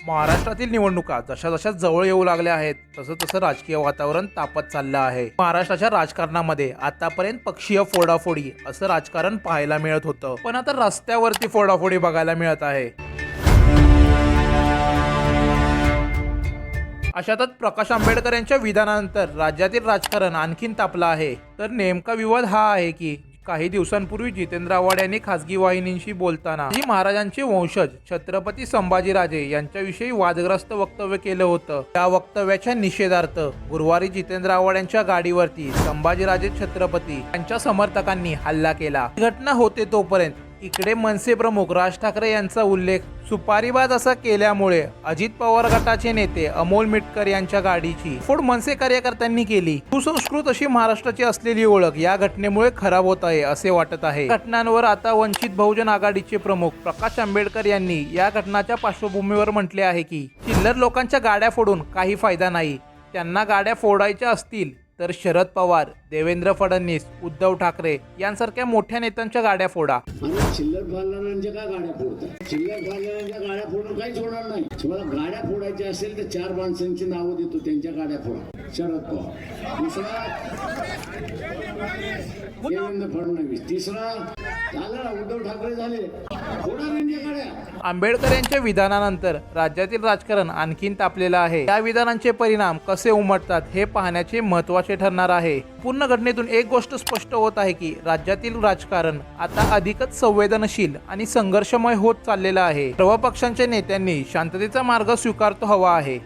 महाराष्ट्रातील निवडणुका जशा जशा जवळ येऊ लागल्या आहेत तसं तसं राजकीय वातावरण तापत चाललं आहे। महाराष्ट्राच्या राजकारणामध्ये आतापर्यंत पक्षीय फोडाफोडी असं राजकारण पाहायला मिळत होतं, पण आता रस्त्यावरती फोडाफोडी बघायला मिळत आहे। अशातच प्रकाश आंबेडकर यांच्या विधानानंतर राज्यातील राजकारण आणखीन तापलं आहे। तर नेमका विवाद हा आहे की काही दिवसांपूर्वी जितेंद्र आव्हाड यांनी खासगी वाहिनींशी बोलताना महाराजांचे वंशज छत्रपती संभाजीराजे यांच्याविषयी वादग्रस्त वक्तव्य केलं होतं। त्या वक्तव्याच्या निषेधार्थ गुरुवारी जितेंद्र आव्हाड यांच्या गाडीवरती संभाजीराजे छत्रपती यांच्या समर्थकांनी हल्ला केला। घटना होते तोपर्यंत इकडे मनसे प्रमुख राज ठाकरे यांचा उल्लेख सुपारीबाज असा केल्यामुळे अजित पवार गटाचे नेते अमोल मिटकर यांच्या गाडीची फोड मनसे कार्यकर्त्यांनी केली। सुसंस्कृत अशी महाराष्ट्राची असलेली ओळख या घटनेमुळे खराब होत आहे असे वाटत आहे। घटनांवर आता वंचित बहुजन आघाडीचे प्रमुख प्रकाश आंबेडकर यांनी या घटनाच्या पार्श्वभूमीवर म्हटले आहे की चिल्लर लोकांच्या गाड्या फोडून काही फायदा नाही। त्यांना गाड्या फोडायच्या असतील तर शरद पवार, देवेंद्र फडणवीस, उद्धव ठाकरे यांसारख्या मोठ्या नेत्यांच्या गाड्या फोडा। चिल्लर फाडणाऱ्यांच्या काय गाड्या फोडतात? चिल्लर फाडणाऱ्यांच्या गाड्या फोडून काहीच होणार नाही। तुम्हाला गाड्या फोडायच्या असेल तर 4 माणसांची नावं देतो, त्यांच्या गाड्या फोडा। शरद पवार, दुसरा देवेंद्र फडणवीस, तिसरा झाला उद्धव ठाकरे झाले, फोडा त्यांच्या गाड्या। आंबेडकर यांच्या विधानानंतर राज्यातील राजकारण आणखीन तापलेलं आहे। या विधानांचे परिणाम कसे उमटतात हे पाहण्याचे महत्त्वाचे ठरणार आहे। पूर्ण घटनेतून एक गोष्ट स्पष्ट होत आहे की राज्यातील राजकारण आता अधिकच संवेदनशील आणि संघर्षमय होत चाललेलं आहे। सर्व पक्षांच्या नेत्यांनी शांततेचा मार्ग स्वीकारतो हवा आहे।